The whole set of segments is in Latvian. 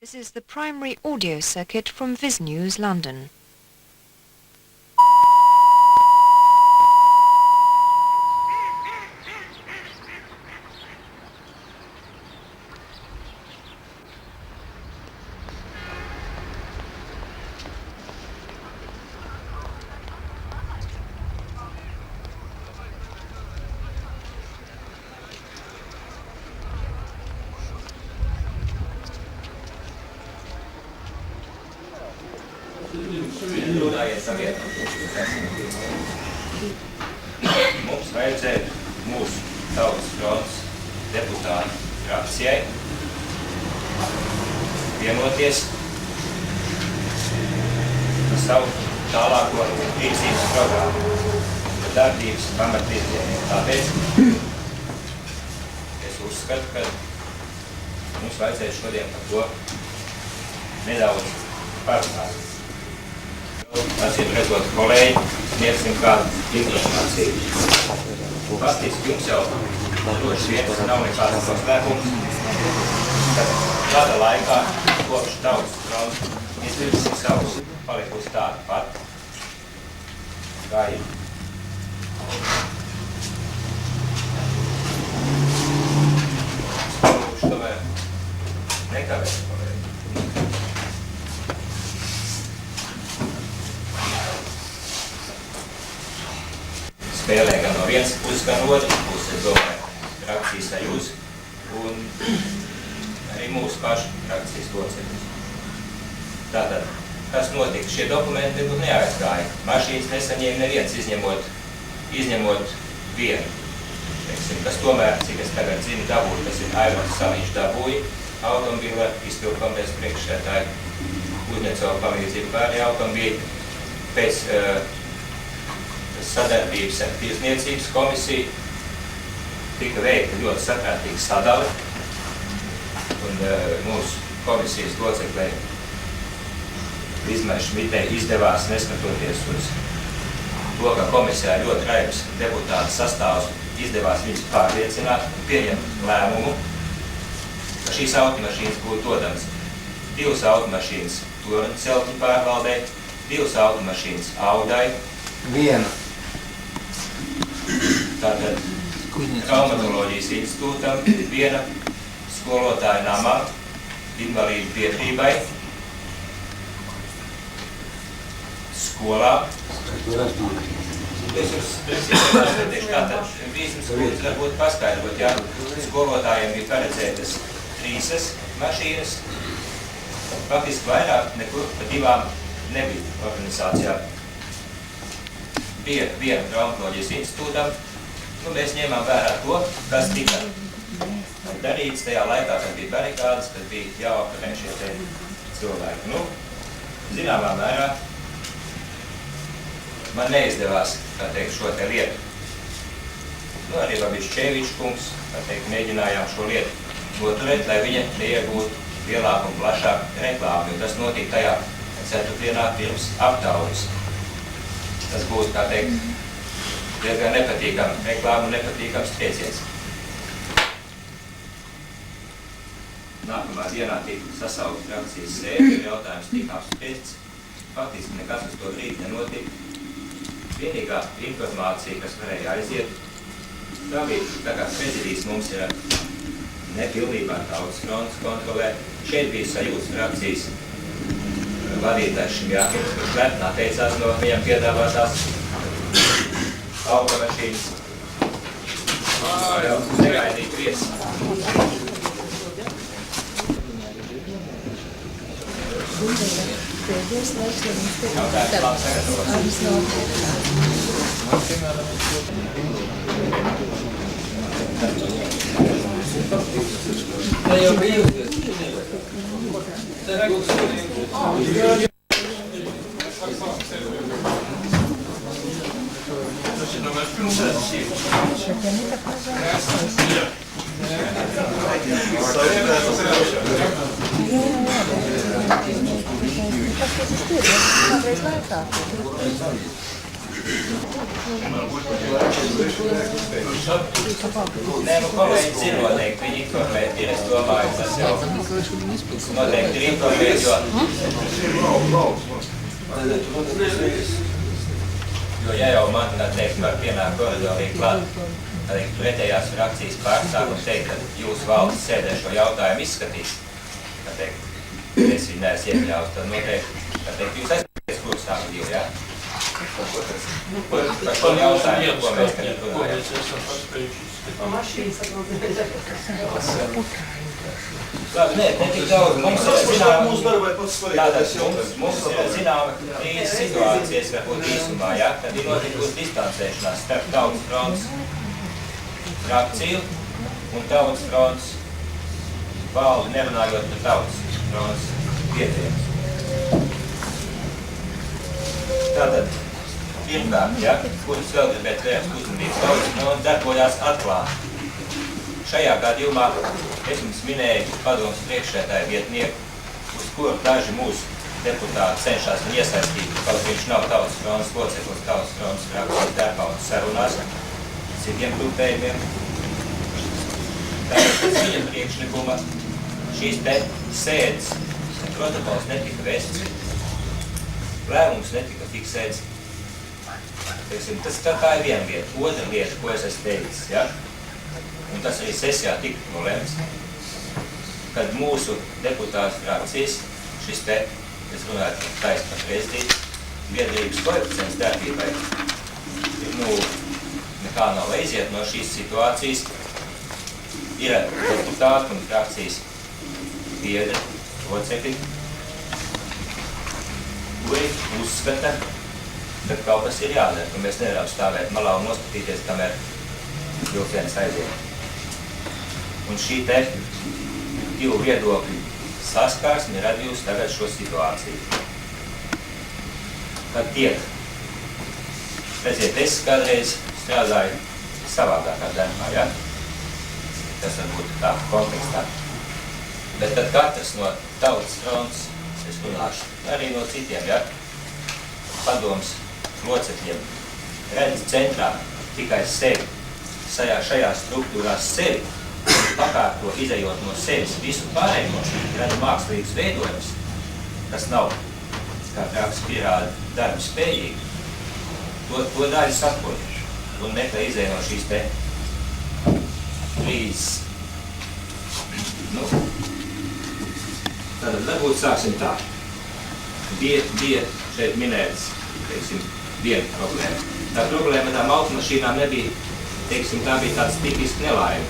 This is the primary audio circuit from Viz News, London. Mums vajadzēja mūsu Tautas frontes deputātu frakcijai vienoties par savu tālāko rīcības programmu, par darbības pamatvirzieniem. Tāpēc es uzskatu, ka mums vajadzēja šodien par to nedaudz parunāt. Acīm redzot, kolēģi, sniegsim kādu informāciju. Faktiski jums jau droši vien nav nekāds noslēpums, kad gada laikā kopš Tautas frontes izvirzīja savus palikusi tādu pat, kā ir. Spēlūši tomēr nekavēt, kolēģi. Spēlē gan no vienas puses, gan no otras puses, es domāju, frakcijas sajūs un arī mūsu pašu frakcijas locekļus. Tātad, kas notika? Šie dokumenti nebūtu neaizgāja. Mašīnas nesaņēma neviens, izņemot vienu. Teiksim, kas tomēr, cik es tagad zinu, dabūju, tas ir Aivars Saviņš dabūja automobīla izpildkomitejas priekšsēdētāju Kuznecova palīdzību pārējie automobīļi. Pēc sadarbības ar Tiesniecības komisiju tika veikta ļoti saprātīga sadale, un mūsu komisijas locekļai Izmai Šmitei izdevās, neskatoties uz to, ka komisijā ļoti raibs deputātu sastāvs, izdevās viņus pārliecināt un pieņemt lēmumu, ka šīs automašīnas būtu dodams 2 automašīnas Torņu celtņu pārvaldei, 2 automašīnas Audai, 1 tātad traumatoloģijas institūtam, 1 skolotāja namam, invalīdu biedrībai, skolā. Es jums precīzi tātad Vīsmas kundze varbūt paskaidrot, ja skolotājiem bija paredzētas 3 mašīnas, faktiski vairāk nekur pa 2 nebija organizācijā. Bija 1 traumatoloģijas institūtam, mēs ņēmām vērā to, kas tika darīts tajā laikā, kad bija barikādas, kad bija jāoperē šie te cilvēki. Zināmā mērā man neizdevās, kā teikt, šo te lietu. Arī Babišķevičs kungs, kā teikt, mēģinājām šo lietu noturēt, lai viņa neiegūtu lielāku un plašāku reklāmu, jo tas notika tajā ceturtdienā pirms aptaujas. Tas būtu, kā teikt, diezgan nepatīkama reklāma un nepatīkams trieciens. Nākamā dienā tika sasaukt frakcijas sēde, jautājums tika apspriests. Faktiski nekas uz to brīdi nenotika. Vienīgā informācija, kas varēja aiziet, tā bija, tā kā prezidijs mums ir nepilnībā Tautas frontes kontrolē. Šeit bija Sajūtas frakcijas vadītājs Šimjākins, kurš lepnā teicās no viņam piedāvātās automašīnas. Jau negaidīt viesi. Jautājums labi sagatavots. jau bija jūties. Nē, nu kolēģi zina noteikti, viņi informēti ir, es domāju, tas jau noteikti ir informēti, jo ja jau man, tā teikt, var pienākt koridorī klāt, tā teikt, pretējās frakcijas pārstāv un teikt, ka jūs valdes sēdē šo jautājumu izskatīs, tā teikt, es viņu neesmu iekļaus, tad noteikti, tā teikt, jūs aizpēc kursā divi, jā? Par šo jautājumu, ko mēs tagad runājam. Labi, nē, ne tik daudz. Mums ir zināma krīzes situācijas, varbūt īsumā, ja, kad ir notikusi distancēšanās starp Tautas fronts frakciju un Tautas fronts valdi, nerunājot par Tautas fronts biedriem. Tātad, pirmkārt, ja, kurus vēl gribētu vērst uzmanību, Tautas fronts darbojās atklāti. Šajā gadījumā es jums minēju padomus priekšsēdētāju vietnieku, uz kuru daži mūsu deputāti cenšas viņu iesaistīt, kaut viņš nav Tautas fronts loceklis, Tautas fronts frakcijas darbā un sarunās citiem grupējumiem. Tāpēc pēc viņa priekšlikuma šīs te sēdes protokols netika vests, lēmums netika fiksēts. Tā ir viena lieta. Otra lieta, ko es esmu teicis, ja? Un tas arī sesijā tika nolēmts, kad mūsu deputātu frakcijas, šis te, es runāju taisn par prezidiju, biedrības koeficients darbībai, nekā nav lai iziet no šīs situācijas, ir deputāti un frakcijas biedri, locekļi, kuri uzskata, ka kaut kas ir jādara, ka mēs nevaram stāvēt malā un noskatīties, kamēr vilciens aiziet. Un šī te divu viedokļu saskarsme ir radījusi tagad šo situāciju. Kad tiek, redziet, es kādreiz strādāju savādākā darbā, ja? Tas varbūt tā kontekstā. Bet tad katrs no Tautas fronts, es runāšu, arī no citiem, ja? Padomus locekļiem redz centrā tikai sevi, šajā struktūrās sevi, pakārto izejot no sevis visu pārējo, rada mākslīgus veidojumus, kas nav, kā praksa pierāda, darba spējīgi, to daļu sakojuši un meklē izēj no šīs te krīzes. Tātad varbūt sāksim tā. Bija šeit minēts, teiksim, viena problēma. Tā problēma tām automašīnām nebija, teiksim, tā bija tāds tipiski nelaime.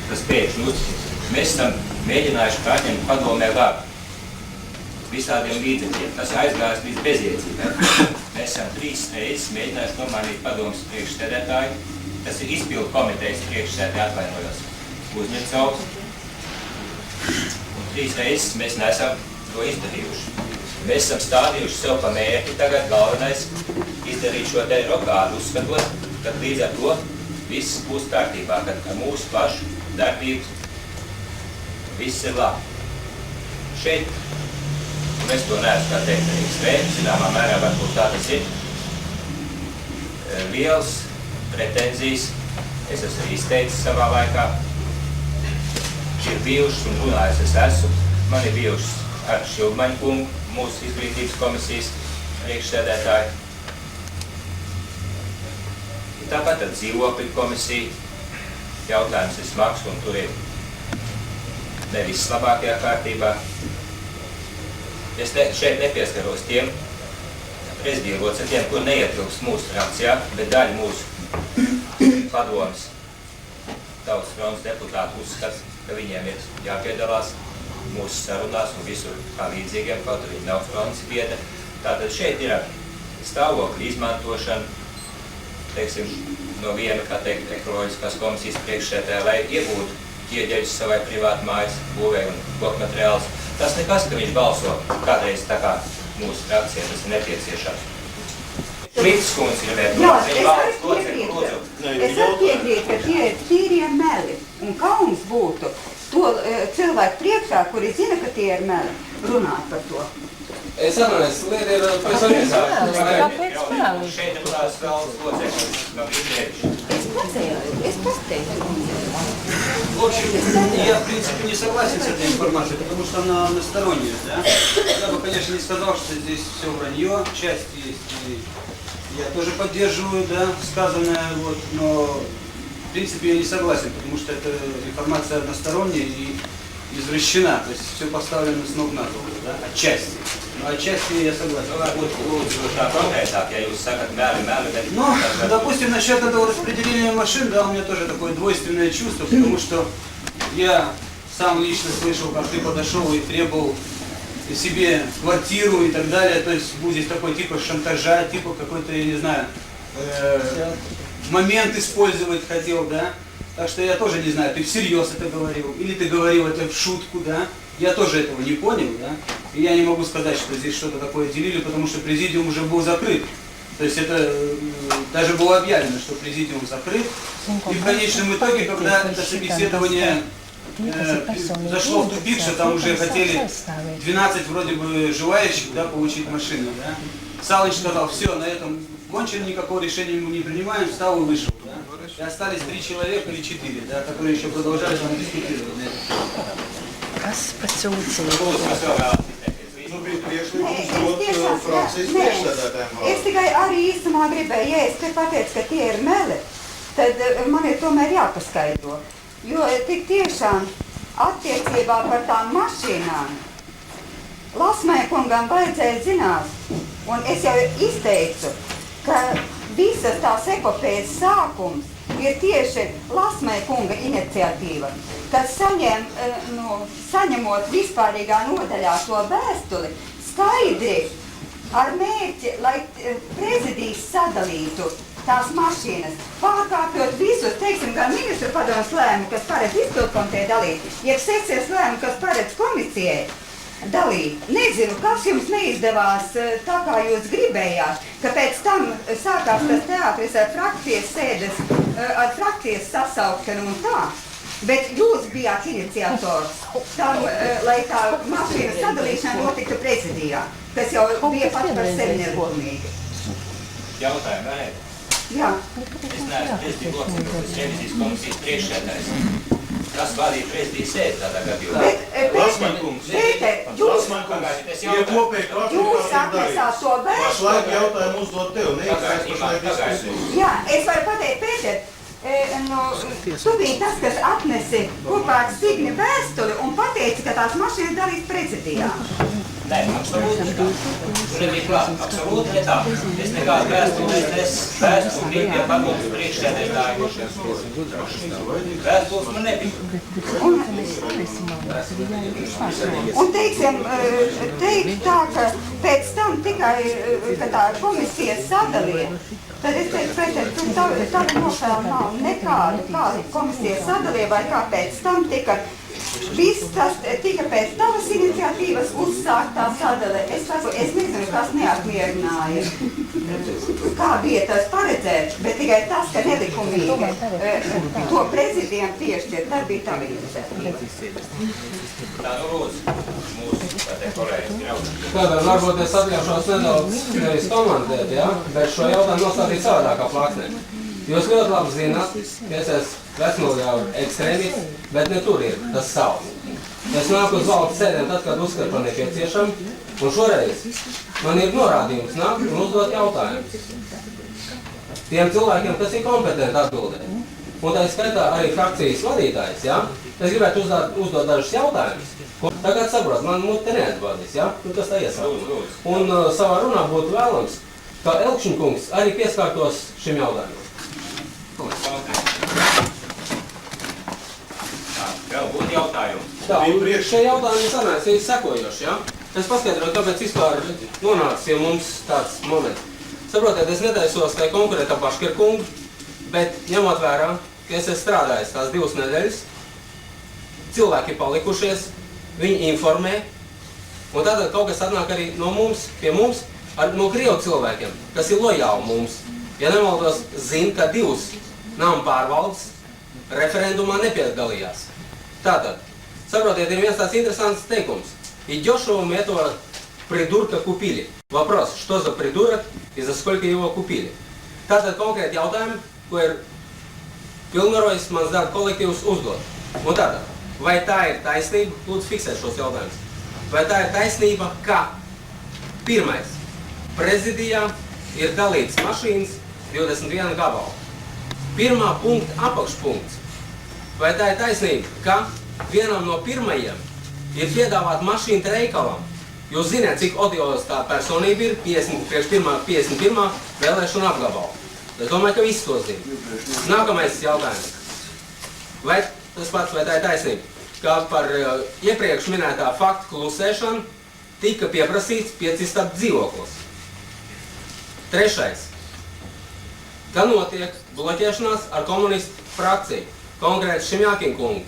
Tas pēkšņi uzskats. Mēs esam mēģinājuši pārņemt padomē varu visādiem līdzekļiem. Tas ir aizgājis līdz bezjēdzībai. Mēs esam 3 reizes mēģinājuši nomainīt padomus priekšsēdētāju. Tas ir izpildu komitejas priekšsēdētāji, atvainojos, Uzņemcovs. Un 3 reizes mēs neesam to izdarījuši. Mēs esam stādījuši sev pa mērķi tagad galvenais izdarīt šo te rokādu, uzskatot, ka līdz ar to viss būs kārtībā, kad ar mūsu pašu darbību viss ir labi. Šeit, un es to neesmu kā teikt arī spēju, zināmā mērā varbūt tā tas ir, liels pretenzijas, es esmu arī izteicis savā laikā, ir bijušas un runājis es esmu, man ir bijušas ar Šilmaņu kungu, mūsu izglītības komisijas priekšsēdētāju. Tāpat ar dzīvokļu komisiju jautājums ir smags un tur ir nevis labākajā kārtībā. Es šeit nepieskaros tiem prezidiju locekļiem, kur neietilpst mūsu frakcijā, bet daļa mūsu padomes Tautas fronts deputātu uzskats, ka viņiem ir jāpiedalās mūsu sarunās un visur kā līdzīgiem, kaut arī nav fronts biedra. Tātad šeit ir stāvokļa izmantošana, teiksim, no viena, kā teikt, ekoloģiskās komisijas priekšsēdētāja, lai iegūtu ieģeļus savai privātu mājas būvē un kokmateriālus. Tas nekas, ka viņš balso kādreiz tā kā mūsu frakcijā, tas ir nepieciešams. Līdz skundz gribētu es arī piekrītu, ka tie ir tīrie meli. Un kauns būtu to cilvēku priekšā, kuri zina, ka tie ir meli, runāt par to. Es atvainojos, lieta ir pavisam vienkārši. Kāpēc mēli? Šeit ir tās valsts loceklis, Gabriels. Es pasteiktu. В общем, я, в принципе, не согласен с этой информацией, потому что она односторонняя, да? Я бы, конечно, не сказал, что здесь все вранье, часть есть, и я тоже поддерживаю, да, сказанное, вот, но, в принципе, я не согласен, потому что эта информация односторонняя и извращена, то есть все поставлено с ног на голову, да, отчасти. Но отчасти я согласен. Varbūt lūdzu tā konkrētāk, ja jūs sakat mēli, bet... Ну, допустим, насчет этого распределения машин, да, у меня тоже такое двойственное чувство, потому что я сам лично слышал, как ты подошел и требовал себе квартиру и так далее, то есть был здесь такой типа шантажа, типа какой-то, я не знаю, момент использовать хотел, да, так что я тоже не знаю, ты всерьез это говорил, или ты говорил это в шутку, да, я тоже этого не понял, да, и я не могу сказать, что здесь что-то такое делили, потому что президиум уже был закрыт. То есть это даже было объявлено, что президиум закрыт. И в конечном итоге, когда это собеседование зашло в тупик, что там уже хотели 12 вроде бы желающих, да, получить машину, да, Салыч сказал, все, на этом кончено, никакого решения мы не принимаем, встал и вышел. Да? И остались 3 человека или 4, да, которые еще продолжали там дискутировать на эту тему. Kas pasūdzīja? Lūdzu, kas vēl vēlas izteikties? Nu, bija priekšlikums dot frakcijas priekšsēdētājiem Es vārdu. tikai arī īsumā gribēju, ja es te pateicu, ka tie ir meli, tad man ir tomēr jāpaskaidro. Jo tik tiešām attiecībā par tām mašīnām Lasmai kungam vajadzēja zināt, un es jau izteicu, ka visas tās epopējas sākums ir tieši Lasmai kunga iniciatīva, kad saņemot vispārīgā nodaļā to vēstuli, skaidri ar mērķi, lai prezidijs sadalītu tās mašīnas, pārkāpjot visus, teiksim, gan ministru padomus lēmumu, kas paredz izpildkomiteju dalīt, jeb sekcijas lēmumu, kas paredz komisijai dalīt. Nezinu, kas jums neizdevās tā, kā jūs gribējāt, ka pēc tam sākās tas teātris ar frakcijas sēdes, ar frakcijas sasaukšanu un tā. Bet jūs bijāt iniciators tam, lai tā mašīna sadalīšana notiktu prezidijā, kas jau bija pat par sevi nelikumīgi. Jautājumi vēl? Jā. Es neesmu prezidiju loceklis, es revizijas komisijas priekšsēdājs. Kas vadīja prezidiju sēdi tādā gadījumā? Lasman kungs. Pēter, Ir kopīgi jūs klasifikācija atnesāt to Pašlaik vēstuli. jautājumu uzdot tev, neizsāks pašlaik diskusiju. Jā, es varu pateikt, Pēter, tu biji tas, kas atnesi kopā ar Signi vēstuli un pateici, ka tās mašīnas dalīs prezidijā. Nē, absolūti ne tā. Tu nebija klāt, absolūti ne tā. Es nekādu vēstuli bija pie padomus priekšsēdētāju. Vēstules man nebija. Un teiksim, teikt tā, ka pēc tam tikai, ka tā komisija sadalīja, tad es teicu, Pēter, tu tavi nošēl nav nekāda, kā komisija sadalīja vai kā pēc tam tika. Viss tas tika pēc tavas iniciatīvas uzsākt tā sadale. Es nezinu, kas neapmierināja, kā bija tas paredzēts, bet tikai tas, ka nelikumīgi to prezidiem piešķirt, tad bija tava iniciatīva. Tā, nu lūdzu, mūsu kolēģis draugs. Tātad varbūt es atļaušos nedaudz nevis komentēt, ja? Bet šo jautājumu nostādīt savādākā plāksnē. Jūs ļoti labi zināt, ka es esmu vecmodļauju ekstrēmists, bet ne tur ir tas savs. Es nāku uz valdes sēdēm tad, kad uzskatu par nepieciešami, un šoreiz man ir norādījums nākt un uzdot jautājumus. Tiem cilvēkiem, kas ir kompetenti atbildēt. Un tā skaitā arī frakcijas vadītājs, ja? Es gribētu uzdot dažus jautājumus. Tagad saprot, man te neatbildīs, ja? Nu, tas tā iesākumā. Un savā runā būtu vēlams, ka Elkšņa kungs arī pieskārtos šim jautājumam. Tā, vēl būtu jautājumi. Tā, un šie jautājumi sanāks ir sekojoši, ja? Es paskaidroju, kāpēc vispār nonācis pie mums tāds moments. Saprotiet, es netaisos tai konkurēt ar Baškar kungu, bet ņemot vērā, ka es esmu strādājis tās 2 nedēļas, cilvēki ir palikušies, viņi informē, un tātad kaut kas atnāk arī no mums, pie mums, no Krievu cilvēkiem, kas ir lojāli mums. Ja nemaldos, zina, ka 2 nama pārvaldes referendumā nepiedalījās. Tātad, saprotiet, ir viens tāds interesants teikums. И дешево этого придурка купили. Вопрос, что за придурок и за сколько его купили? Tātad konkrēti jautājumi, ko ir pilnvarojis mans darba kolektīvs uzdot. Un tātad, vai tā ir taisnība, lūdzu fiksēt šos jautājumus, vai tā ir taisnība, ka pirmais, prezidijā ir dalīts mašīnas 21 gabalu. Pirmā punkta apakšpunkts, vai tā ir taisnība, ka vienam no pirmajiem ir piedāvāt mašīnu treikalam. Jūs zināt, cik odioz tā personība ir, 51. vēlēšana apgabalu. Es domāju, ka visi to zina. Nākamais jautājums. Vai tas pats, vai tā ir taisnība, ka par iepriekš minētā faktu klusēšanu tika pieprasīts 5 istabu dzīvoklis? Trešais. Ka notiek bloķēšanās ar komunistu frakciju, konkrēti Šimjakin kungu.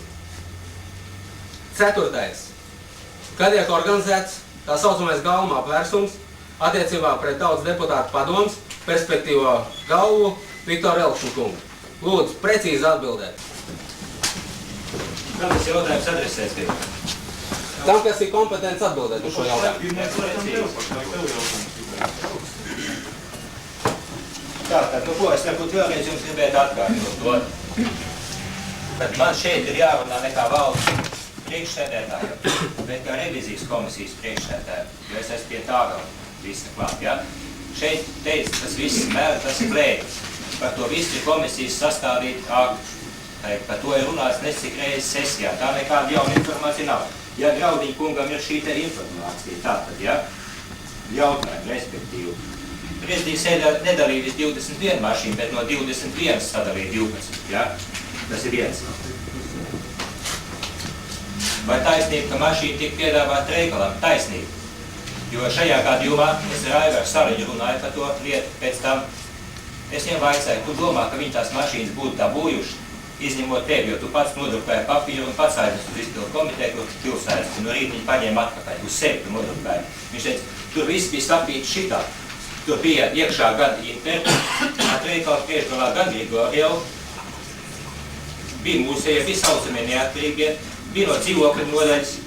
Ceturtais. Kad tiek organizēts tā saucamais galvā apvērsums attiecībā pret Tautas deputātu padomes perspektīvo galvu Viktoru Elkšņu kungu. Lūdzu, precīzi atbildēt. Kam tas jautājums adresēts tiek? Tam, kas ir kompetents atbildēt uz šo jautājumu. Tātad, nu ko, es varbūt vēlreiz jums gribētu atkārtot to. Bet man šeit ir jārunā ne kā valsts priekšsēdētājiem, bet kā revizijas komisijas priekšsēdētājiem, jo es esmu pie tā vēl visa klāt, ja? Šeit teica, tas viss mēr, tas ir blēdis. Par to visu ir komisijas sastādīt aktu. Par to ir runāts nesik reizes sesijā. Tā nekāda jauna informācija nav. Ja Graudiņa kungam ir šī te informācija, tātad, ja? Jautājumi, respektīvi. Prezidija sēdā nedalīja vis 21 mašīnu, bet no 21 sadalīja 12, ja? Tas ir viens. Vai taisnība, ka mašīna tika piedāvāta treikalam? Taisnība. Jo šajā gadījumā es ar Aivaru Sariņu runāju par to lietu pēc tam. Es viņam vaicāju, tu domā, ka viņi tās mašīnas būtu dabūjuši, izņemot tevi, jo tu pats nodrukāji papīru un pats aiznes uz izpildu komiteju, kur pilsētas, un no rīt viņi paņēma atpakaļ, uz sevi tu nodrukāji. Viņš teica, tur viss bija sapīts šitā. Tur bija iekšā gan Inter, treikals priekšgalā gan Grigorjev, bija mūsēja, bija saucamie neatkarīgie, bija no dzīvokļu nodaļas,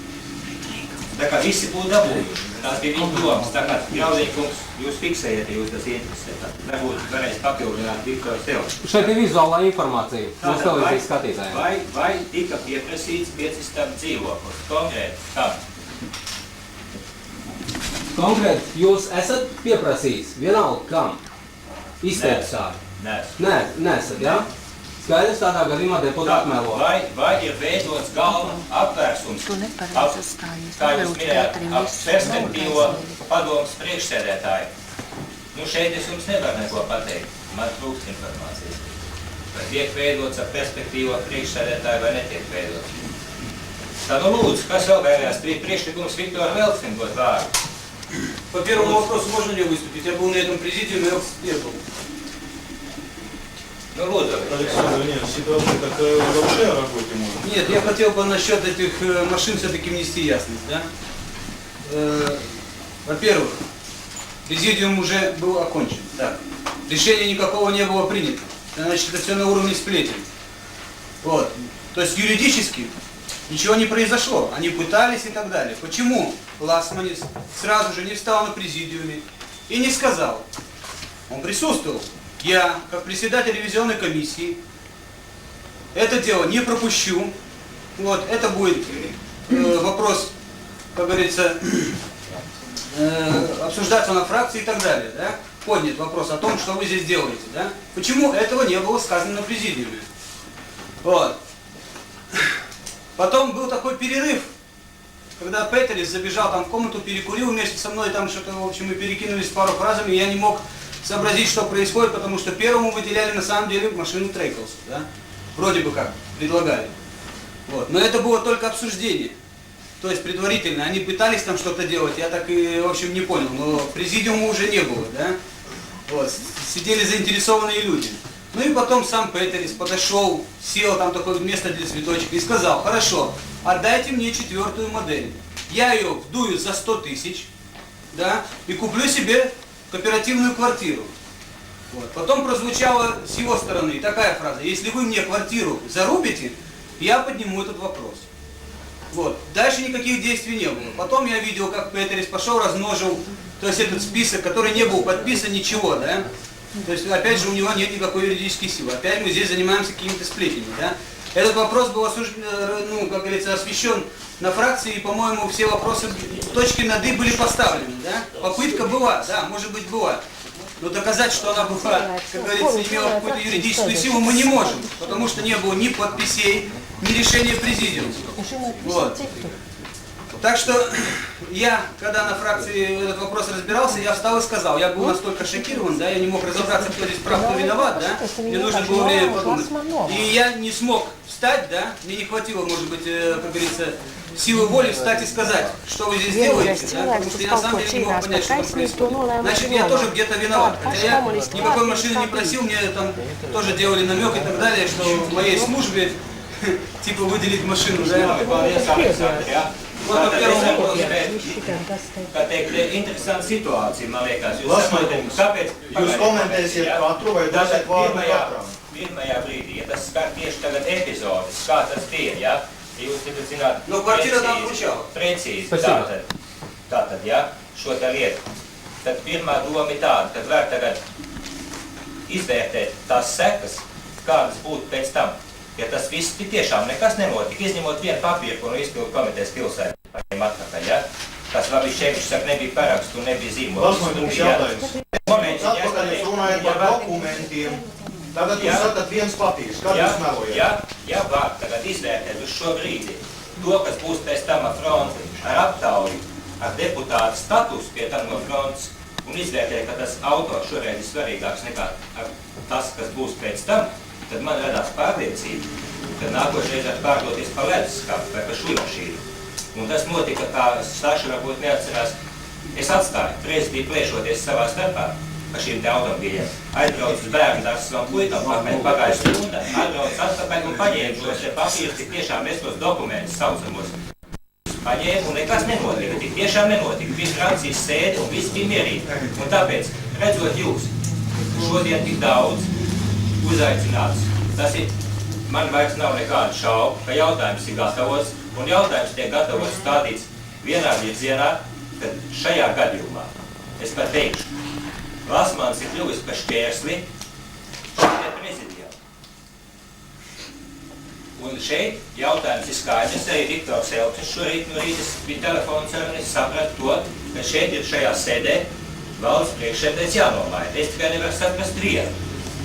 tā kā visi būtu dabūjuši. Tās bija viņa domas, tā kā Graudiņa kungs, jūs fiksējiet, ja jūs tas interesē. Varbūt varēs papildināt Viktoru tev. Šeit ir vizuālā informācija no televīzijas skatītājiem. Vai tika pieprasīts 5 istabu dzīvoklis? Konkrēti, kā? Konkrēti, jūs esat pieprasījis vienalga kam? Izteikt tādu? Nē. Nesat, jā? Skaidrs, tādā gadījumā deputāti melo. Vai ir veidots galva apvērsums, kā jūs minējāt, ap perspektīvo padomas priekšsēdētāju? Nu, šeit es jums nevaru neko pateikt. Man trūkst informācijas. Vai tiek veidots ap perspektīvo priekšsēdētāju vai netiek veidots? Tā nu lūdzu, kas vēl vēlējās priekšlikums Viktoram Elkšņam dot vārdu? По первому вопросу можно мне выступить? Я был на этом президиуме, я был. Ну, лучше. Александр, нет, ситуация такая вообще о работе может. Нет, я хотел бы насчет этих машин все-таки внести ясность, да? Во-первых, президиум уже был окончен, так. Решения никакого не было принято. Значит, это все на уровне сплетен. Вот. То есть юридически ничего не произошло. Они пытались и так далее. Почему Ласманис сразу же не встал на президиуме и не сказал? Он присутствовал. Я, как председатель ревизионной комиссии, это дело не пропущу. Вот, это будет вопрос, как говорится, обсуждаться на фракции и так далее. Да? Поднят вопрос о том, что вы здесь делаете. Да? Почему этого не было сказано на президиуме? Вот. Потом был такой перерыв, когда Петерис забежал там в комнату, перекурил вместе со мной, там что-то, в общем, мы перекинулись пару фразами, и я не мог сообразить, что происходит, потому что первому выделяли на самом деле машину Трейклса, да? Вроде бы как, предлагали. Вот. Но это было только обсуждение, то есть предварительно. Они пытались там что-то делать, я так и, в общем, не понял, но президиума уже не было, да? Вот. Сидели заинтересованные люди. Ну и потом сам Петерис подошел, сел там такое место для цветочка и сказал: хорошо, отдайте мне 4-ю модель. Я ее вдую за 100 тысяч, да, и куплю себе кооперативную квартиру. Вот. Потом прозвучала с его стороны такая фраза: если вы мне квартиру зарубите, я подниму этот вопрос. Вот. Дальше никаких действий не было. Потом я видел, как Петерис пошел, размножил, то есть этот список, который не был подписан, ничего, да? То есть, опять же, у него нет никакой юридической силы. Опять мы здесь занимаемся какими-то сплетнями, да? Этот вопрос был, ну, как говорится, освещен на фракции, и, по-моему, все вопросы, точки над «и» были поставлены, да? Попытка была, да, может быть, была. Но доказать, что она была, как говорится, имела какую-то юридическую силу, мы не можем, потому что не было ни подписей, ни решения президиума. Вот. Так что я, когда на фракции этот вопрос разбирался, я встал и сказал, я был настолько шокирован, да, я не мог разобраться, кто здесь прав, кто виноват, да, мне нужно было время подумать. И я не смог встать, да, мне не хватило, может быть, как говорится, силы воли встать и сказать, что вы здесь делаете, да, потому что я на самом деле не мог понять, что там происходит. Значит, я тоже где-то виноват, хотя я никакой машины не просил, мне там тоже делали намек и так далее, что в моей службе, типа, выделить машину, да. Tātad es saprotu, ka teikt interesanta situācija, man liekas. Jūs saprotat, kāpēc... Jūs komentēsiet katru vai dosiet vārdu katram? Pirmajā brīdī, ja tas skar tieši tagad epizodis, kā tas bija, ja? Jūs tagad zināt precīzi tātad, ja, šo te lietu. Tad pirmā doma ir tāda, kad var tagad izvērtēt tās sekas, kādas būtu pēc tam. Ja tas viss tiešām nekas nenotika, izņemot vienu papīru, ko no izpildu komitejas pilsēta paņem atpakaļ, ja? Tas vēl bija šeit, saka, nebija parakstu, nebija zīmols. Tas man mums jautājums. Atpakaļ jūs runājat par dokumentiem. Tagad jūs sakat viens papīrs. Kad jūs melojat? Ja var tagad izvērtēt uz šo brīdi to, kas būs pēc tam ar fronti, ar aptauju, ar deputātu status pie tam no fronts, un izvērtēt, ka tas autors šoreiz ir svarīgāks nekā tas, kas būs pēc tam, tad man radās pārliecība, ka nākošreiz var pārdoties pa leduskapu vai pa šlimašīnu. Un tas notika, kā Saša varbūt neatcerās, es atstāju prezidiju plēšoties savā starpā pa šīm te automobīļiem. Aizbraucu uz bērnu dārstu savam puikam, pagāju stundā, atbraucu atpakaļ un paņēmu šos te papīrus, tik tiešām es tos dokumentus saucamos. Paņēmu un nekas nenotika, tik tiešām nenotika. Bija frakcijas sēde un viss bija mierīgi. Un tāpēc, redzot jūs, šodien tik daudz uzaicināts. Tas ir, man vairs nav nekādu šaubu, ka jautājums ir gatavots, un jautājums tiek gatavots stādīts vienā virzienā, kad šajā gadījumā, es pat teikšu, Lasmans ir kļuvis par šķērsli šeit prezidijam. Un šeit jautājums ir skaidrs, arī Viktors Elknis šorīt no rītas bija telefons ar un es sapratu to, ka šeit ir šajā sēdē valsts priekšsēdētājs jānomaina. Es tikai nevaru saprast vienu.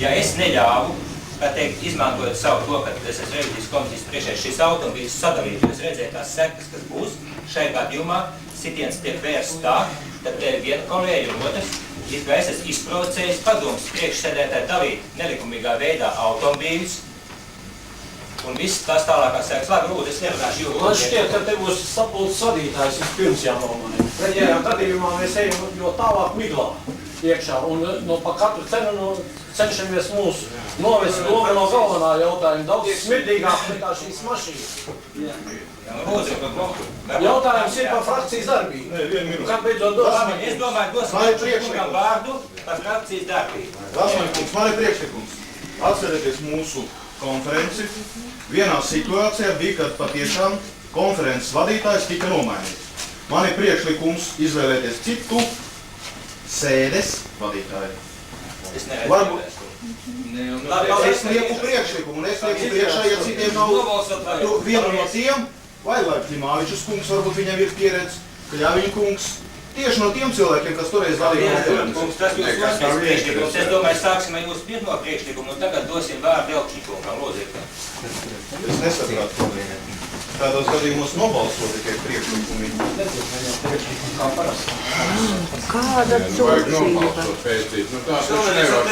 Ja es neļāvu, kā teikt, izmantojot savu to, ka es esmu revīzijas komisijas priekšējais šīs automobīļus sadalīt, un es redzēju tās sekas, kas būs šai gadījumā, sitiens tiek vērsts tā, tad te ir viena kolēģi un otrs, it kā es esmu izprovocējis padomus priekšsēdētāji dalīt nelikumīgā veidā automobīļus, un viss tās tālākās sekas. Labi, lūdzu, es nerunāšu jūtu. Man šķiet, ka te būs sapulces vadītājs vispirms jānomaina. Pretējā gadījumā mēs ejam jo tālāk miglā iekšā, un pa katru cenu cenšamies mūs novest domu no galvenā jautājuma. Daudz smirdīgāk nekā šīs mašīnas. Jautājums ir par frakcijas darbību. Kad beidzot dosim? Es domāju, dosim priekšlikam vārdu par frakcijas darbību. Lasmaņkungs, man ir priekšlikums. Atcerieties mūsu konferenci. Vienā situācijā bija, kad patiešām konferences vadītājs tika nomainīts. Man ir priekšlikums izvēlēties citu sēdes vadītāju. Es neredzu. Es lieku priekšlikumu, un es lieku priekšā, ja citiem nav vienu no tiem, vai Klimāvičus kungs, varbūt viņam ir pieredze, Kļaviņa kungs, tieši no tiem cilvēkiem, kas toreiz vadīja konferences. Tas jūs otrais priekšlikums. Es domāju, sāksim ar jūsu pirmo priekšlikumu, un tagad dosim vārdu Elkšņikungam, lūdzu. Es nesapratu problēmu. Tādos gadījumos nobalso tikai priekšlikumi. Kāda Vajag nobalsot pēcīt. Nu tā taču nevar.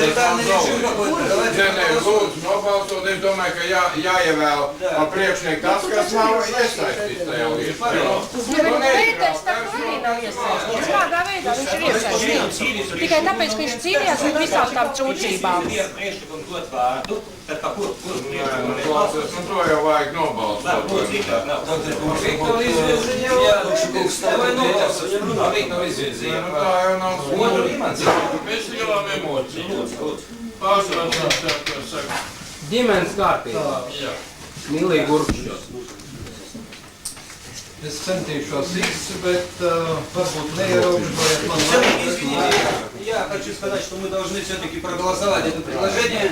Nē, lūdzu nobalsot. Es domāju, ka jāievēl par priekšnieku tas, kas nav iesaistīts tajā lietā. Pēters tā arī nav iesaistīts. Kādā veidā viņš ir iesaistīts? Tikai tāpēc, ka viņš cīnījās ar visām tām trūcībām. Priekšlikumu dot vārdu, tad pa kuru priekšlikumu mēs balsos? Nu to jau vajag nobalsot. Viktor izvirzīja Elkšņikungs, vai nobalsot? Viņam runā, Viktor izvirzīja. Nu tā jau nav Otru Mēs lielām emocijām. Pārsvarās tā saka. Ģimenes kārtībā. Jā. Milīgi Urkšņos. Es centīšos īsi, bet varbūt neierobežojiet man Все-таки, извините, я хочу сказать, что мы должны все-таки проголосовать это предложение,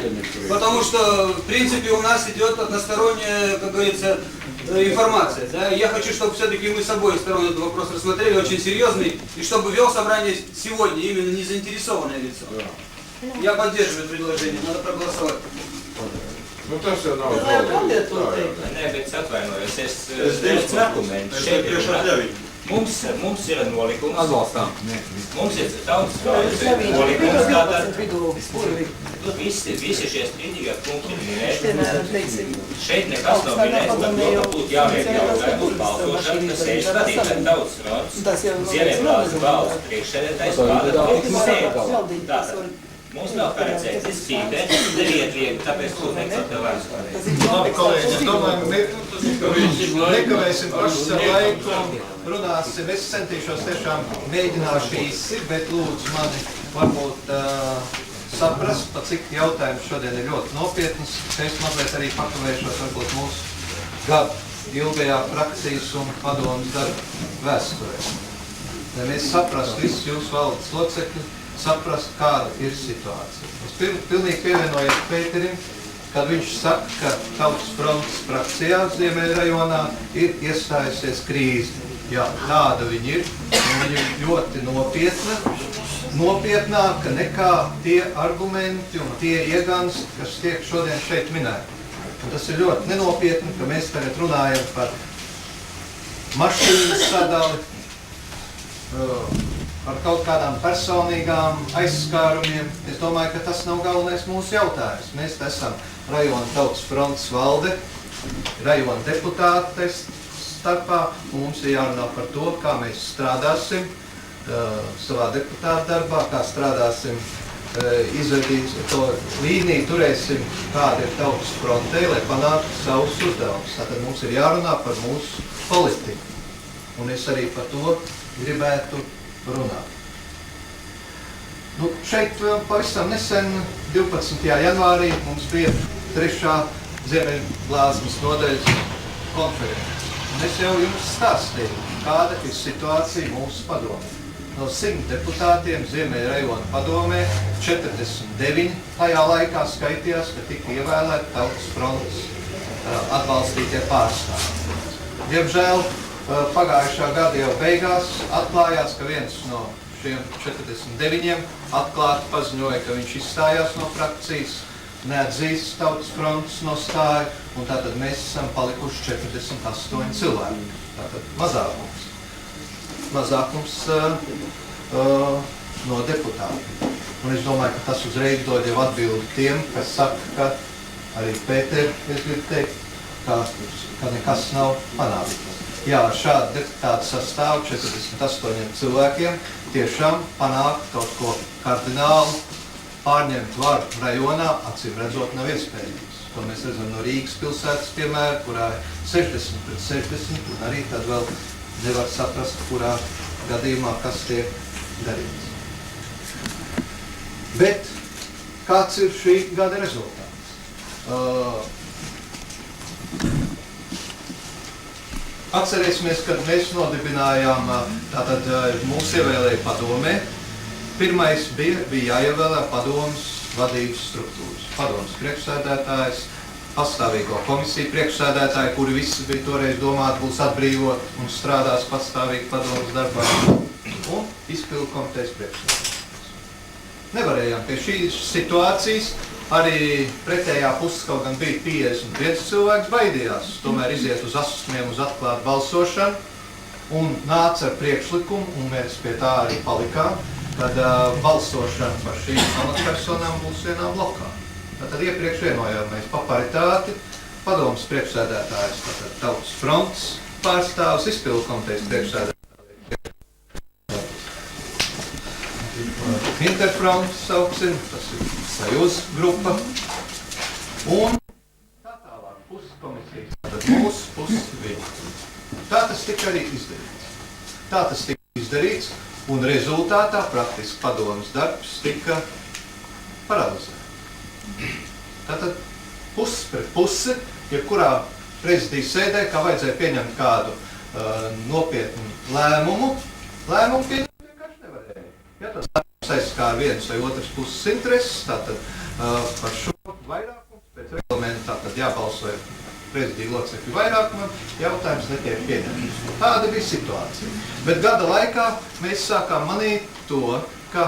потому что, в принципе, у нас идет односторонняя, как говорится, информация. Да? Я хочу, чтобы все-таки мы с обоих сторон этот вопрос рассмотрели, очень серьезный, и чтобы вел собрание сегодня именно не заинтересованное лицо. Я поддерживаю предложение, надо проголосовать. Nu tas jau nav Nē, bet es atvainojos, es teicu argumentu. Šeit ir mums ir nolikums. Atbalstām. Mums ir tautas nolikums, tātad tur visi šie strīdīgie punkti ir minēti. Šeit nekas nav minēts par to, ka būtu jāliek jautājumu uz balsošanu, kas sēž vadītāji tautas fronts, Ziemēblādes valsts priekšsēdētājs pārdat valsts sēd. Tātad. Mums nav paredzēts discīte, neviet viegli, tāpēc to nekāda vairs pārējais. Labi, kolēģi, es domāju, nekavēsim pašas ar laiku, runāsim. Es centīšos tiešām mēģināšu īsi, bet lūdzu mani varbūt saprast, pa cik jautājums šodien ir ļoti nopietnas. Es mazliet arī pakavēšos varbūt mūsu gadu ilgajā frakcijas un padomas darba vēsturē. Lai mēs saprastu visus jūsu valdes locekļus, saprast, kāda ir situācija. Es pilnīgi pievienojos Pēterim, kad viņš saka, ka Tautas frontes frakcijā Ziemeļrajonā ir iestājusies krīze. Jā, tāda viņa ir, un viņa ir ļoti nopietna, nopietnāka nekā tie argumenti un tie iegansti, kas tiek šodien šeit minēti. Un tas ir ļoti nenopietni, ka mēs tagad runājam par mašīnu sadali, par kaut kādām personīgām aizskārumiem. Es domāju, ka tas nav galvenais mūsu jautājums. Mēs esam rajona Tautas frontes valde, rajona deputāti starpā, un mums ir jārunā par to, kā mēs strādāsim savā deputāta darbā, kā strādāsim, izvedīsim to līniju, turēsim, kāda ir Tautas frontē, lai panāktu savus uzdevumus. Tātad mums ir jārunā par mūsu politiku. Un es arī par to gribētu runāt. Šeit pavisam nesen, 12. janvārī, mums bija 3. Ziemeļblāzmas nodaļas konferences. Un es jau jums stāstīju, kāda ir situācija mūsu padomē. No 100 deputātiem Ziemeļrajona padomē 49 tajā laikā skaitījās, ka tika ievēlēti Tautas frontes atbalstītie pārstāvji. Diemžēl pagājušā gada jau beigās atklājās, ka viens no šiem 49 atklāti paziņoja, ka viņš izstājās no frakcijas, neatzīst Tautas frontes nostāju, un tātad mēs esam palikuši 48 cilvēki. Tātad mazākums. Mazākums no deputātiem. Un es domāju, ka tas uzreiz dod jau atbildi tiem, kas saka, ka arī Pēter, es gribu teikt, ka nekas nav panākts. Jā, šādi deputāti sastāv 48 cilvēkiem tiešām panākt kaut ko kardinālu, pārņemt varu rajonā, acīm redzot, nav iespējams. To mēs redzam no Rīgas pilsētas piemēra, kurā ir 60 pret 60, un arī tad vēl nevar saprast, kurā gadījumā kas tiek darīts. Bet kāds ir šī gada rezultāts? Atcerēsimies, kad mēs nodibinājām, tātad mūsu ievēlēja padomē. Pirmais bija jāievēlē padomas vadības struktūras. Padomas priekšsēdētājs, pastāvīgo komisiju priekšsēdētāji, kuri visi bija toreiz domāti būs atbrīvot un strādās pastāvīgi padomas darbā. Un izpildu komitejas priekšsēdētājs. Nevarējām pie šīs situācijas. Arī pretējā puses kaut gan bija 51 cilvēks baidījās, tomēr iziet uz asumiem uz atklātu balsošanu un nāca ar priekšlikumu, un mēs pie tā arī palikām, kad balsošana par šīm amatpersonām būs vienā blokā. Tad iepriekš vienojāmies pa paritāti, padomas priekšsēdētājs, tātad Tautas frontes pārstāvs, izpildu komitejas priekšsēdētājs. Interfronts sauksim, tas ir Sajūz grupa. Un tā tālāk puses komisijas, tātad mūsu puses viņa. Tā tas tika arī izdarīts. Tā tas tika izdarīts, un rezultātā praktiski padomas darbs tika paralizēts. Tātad puses pret pusi, jebkurā prezidijas sēdē, kā vajadzēja pieņemt kādu nopietnu lēmumu pieņemt vienkārši nevarēja. Ja tas aizskār vienas vai otras puses intereses, tātad par šo vairākumu pēc reglamenta tātad jābalso prezidija locekļu vairākumam, jautājums netiek pieņemts. Tāda bija situācija. Bet gada laikā mēs sākām manīt to, ka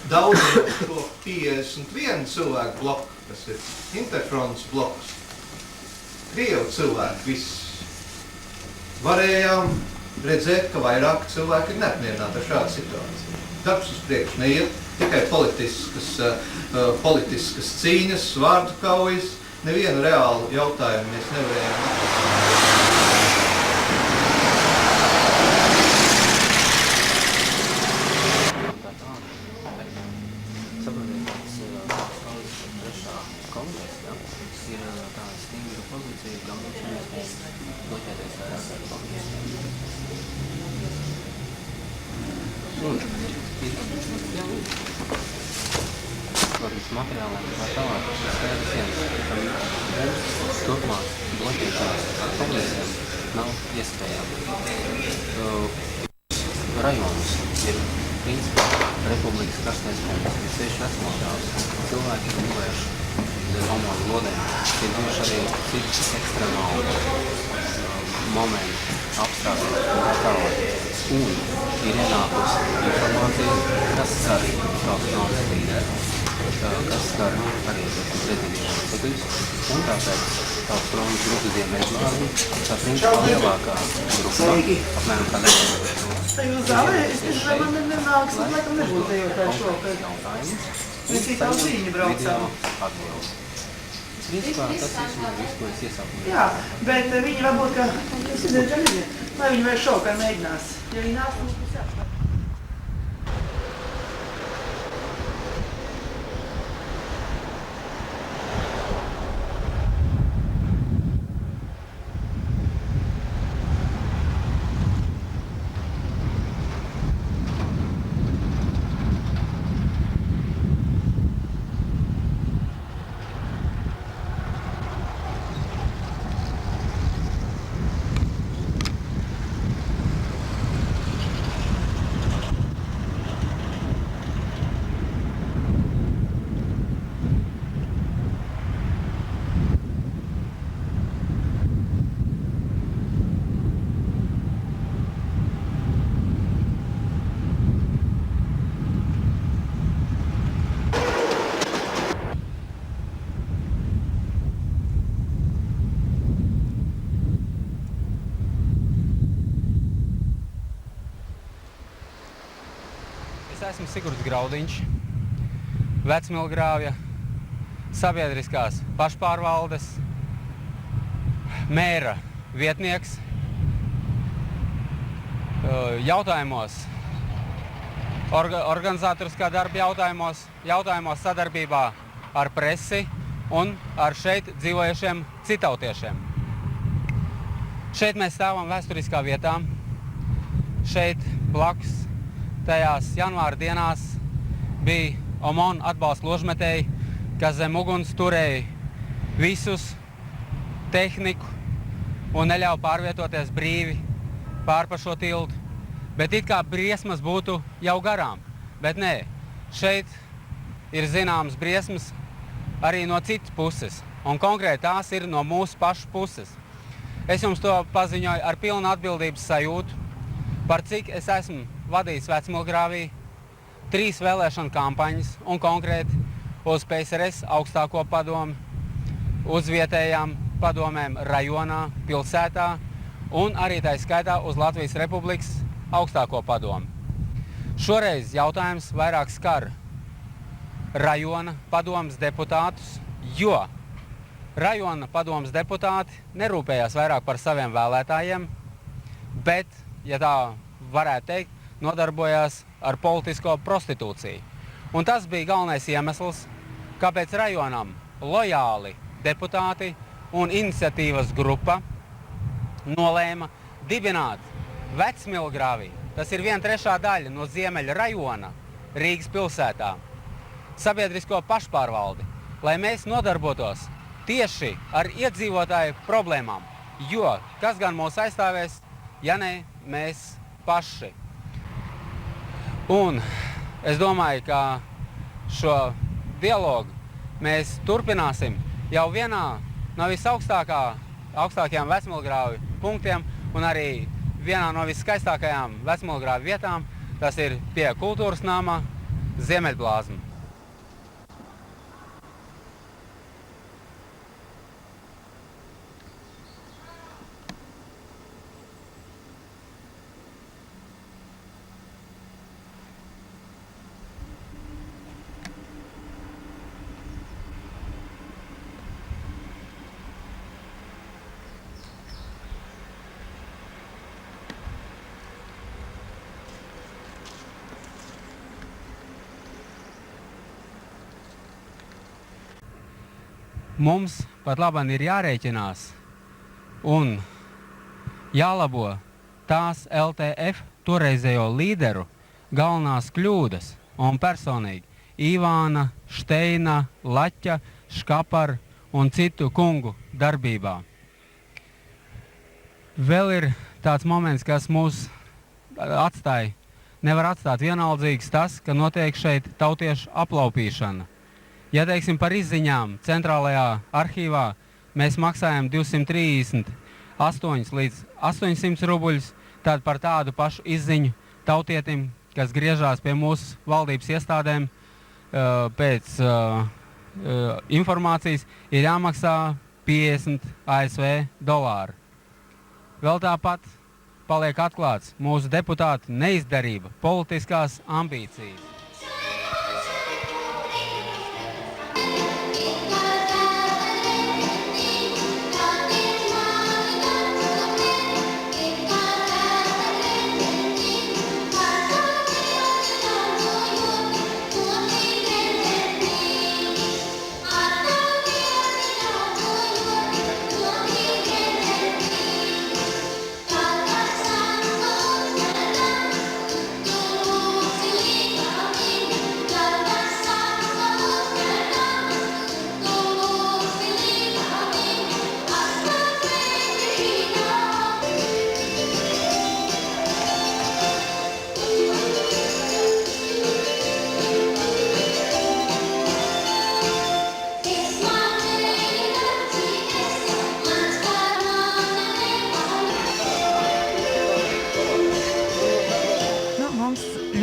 daudz to 51 cilvēku bloku, kas ir Interfronts bloks, Krievu cilvēki viss, varējām redzēt, ka vairāk cilvēki ir neapmierināti ar šādu situāciju. Darbs uz priekšu neiet, tikai politiskas cīņas, vārdu kaujas, nevienu reālu jautājumu mēs nevarējām materiāliem tā tālāk, tas skaidrs viens, ka mums turpmāk bloķēšanās ar policiem nav iespējami. Rajonus ir principā republikas karstais punkts, ir seši vecmodāvs, cilvēki ir gulējuši zem amoņu lodēm, ir bijuši arī citi ekstremāli momenti, apstākļi un tā tālāk. Un ir ienākusi informācija, kas skar tautas naudas līderi, kas skar arī prezidiju locekļus, un tāpēc tautas naudas grupa Ziemeļzāli, tā principā lielākā grupa, apmēram kā 10%. Tajos zālē, es tieši, vai man nenāks, un laikam nebūtu tajos tā šokad. Mēs cik tā ziņu braucām. Principā tas viss, ko es iesāku. Jā, bet viņi varbūt, ka, es nezinu, lai viņi vēl šokad mēģinās. Ja viņi nāk, mums būs jāspēr. Esmu Sigurds Graudiņš, Vecmilgrāvja, sabiedriskās pašpārvaldes, mēra vietnieks. Jautājumos, organizatoriskā darba jautājumos sadarbībā ar presi un ar šeit dzīvojušiem citautiešiem. Šeit mēs stāvam vēsturiskā vietā, šeit blakus. Tajās janvāra dienās bija OMON atbalsta ložmetēji, kas zem uguns turēja visus tehniku un neļauj pārvietoties brīvi pār pa šo tiltu. Bet it kā briesmas būtu jau garām. Bet nē, šeit ir zināmas briesmas arī no citas puses. Un konkrēti tās ir no mūsu pašu puses. Es jums to paziņoju ar pilnu atbildības sajūtu, par cik es esmu vadījis Vecmilgrāvī 3 vēlēšanu kampaņas un konkrēti uz PSRS augstāko padomu, uz vietējām padomēm rajonā, pilsētā un arī tā skaitā uz Latvijas Republikas augstāko padomu. Šoreiz jautājums vairāk skar rajona padomas deputātus, jo rajona padomas deputāti nerūpējās vairāk par saviem vēlētājiem, bet, ja tā varētu teikt, nodarbojās ar politisko prostitūciju. Un tas bija galvenais iemesls, kāpēc rajonam lojāli deputāti un iniciatīvas grupa nolēma dibināt Vecmilgrāvī. Tas ir 1/3 daļa no Ziemeļa rajona Rīgas pilsētā. Sabiedrisko pašpārvaldi, lai mēs nodarbotos tieši ar iedzīvotāju problēmām, jo kas gan mūs aizstāvēs, ja ne mēs paši. Un es domāju, ka šo dialogu mēs turpināsim jau vienā no visaugstākajām vecmulgrāvju punktiem un arī vienā no viskaistākajām vecmulgrāvju vietām, tas ir pie kultūras nama Ziemeļblāzma. Mums pat labāk ir jārēķinās un jālabo tās LTF toreizējo līderu galvenās kļūdas un personīgi Ivāna, Šteina, Laķa, Škapara un citu kungu darbībā. Vēl ir tāds moments, kas mūs nevar atstāt vienaldzīgs tas, ka notiek šeit tautiešu aplaupīšana. Ja teiksim par izziņām centrālajā arhīvā, mēs maksājam 238 līdz 800 rubuļus, tad par tādu pašu izziņu tautietim, kas griežās pie mūsu valdības iestādēm pēc informācijas, ir jāmaksā 50 ASV dolāru. Vēl tāpat paliek atklāts mūsu deputātu neizdarība, politiskās ambīcijas.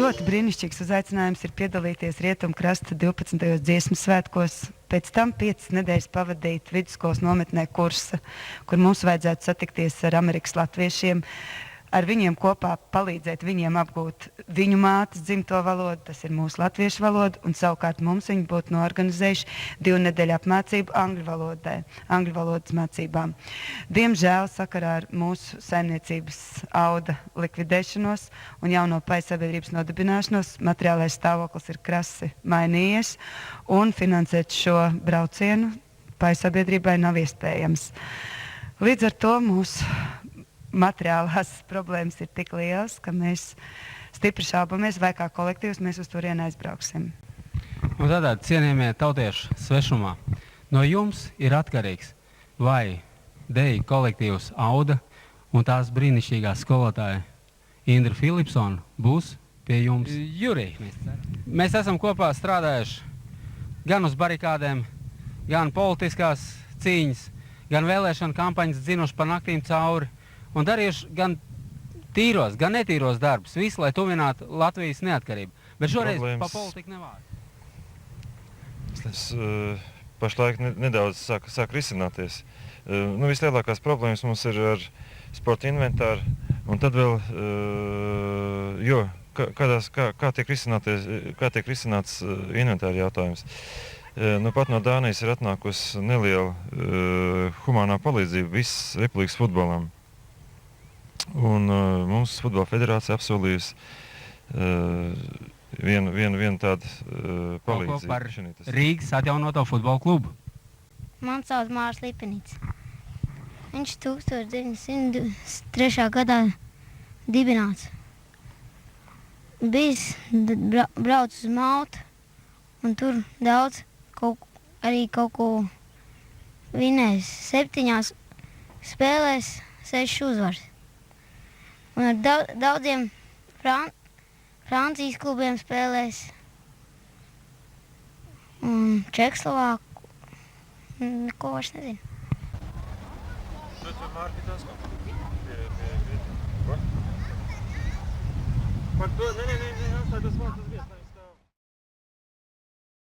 Ļoti brīnišķīgs uzaicinājums ir piedalīties Rietumkrasta 12. dziesmu svētkos, pēc tam 5 nedēļas pavadīt vidusskolas nometnē kursa, kur mums vajadzētu satikties ar Amerikas latviešiem, ar viņiem kopā palīdzēt viņiem apgūt viņu mātes dzimto valodu, tas ir mūsu latviešu valoda, un savukārt mums viņi būtu noorganizējuši 2 nedēļu apmācību angļu valodas mācībām. Diemžēl sakarā ar mūsu saimniecības auda likvidēšanos un jauno paisabiedrības nodibināšanos materiālais stāvoklis ir krasi mainījies, un finansēt šo braucienu paisabiedrībai nav iespējams. Līdz ar to mūsu materiālās problēmas ir tik lielas, ka mēs stipri šaubamies, vai kā kolektīvs mēs uz turieni aizbrauksim. Un tātad, cienījamie tautieši svešumā, no jums ir atkarīgs, vai deju kolektīvs Auda un tās brīnišķīgā skolotāja Indra Filipsona būs pie jums. Jurij, mēs esam kopā strādājuši gan uz barikādēm, gan politiskās cīņas, gan vēlēšana kampaņas dzinuši pa naktīm cauri, un darījuši gan tīros, gan netīros darbus, visu, lai tuvinātu Latvijas neatkarību. Bet šoreiz pa politiku nevāc. Tas pašlaik nedaudz sāk risināties. Vislielākās problēmas mums ir ar sporta inventāru, un tad vēl, kā tiek risināts inventāra jautājums. Pat no Dānijas ir atnākusi neliela humānā palīdzība visas republikas futbolam. Un mums futbola federācija apsolījusi vienu tādu palīdzību. Par Rīgas atjaunoto futbola klubu. Man sauc Mārs Lipenīts. Viņš 1903. gadā dibināts. Bijis brauc uz Maltu, un tur daudz arī kaut ko vinējis. 7 spēlēs 6 uzvaras. Un ar daudziem Francijas klubiem spēlēs. Un Čehoslovāku. Neko vairs nezinu. Šeit var Mārki tas, ko? Ko? Par to, nē, atstāj tas vārds uz vietas.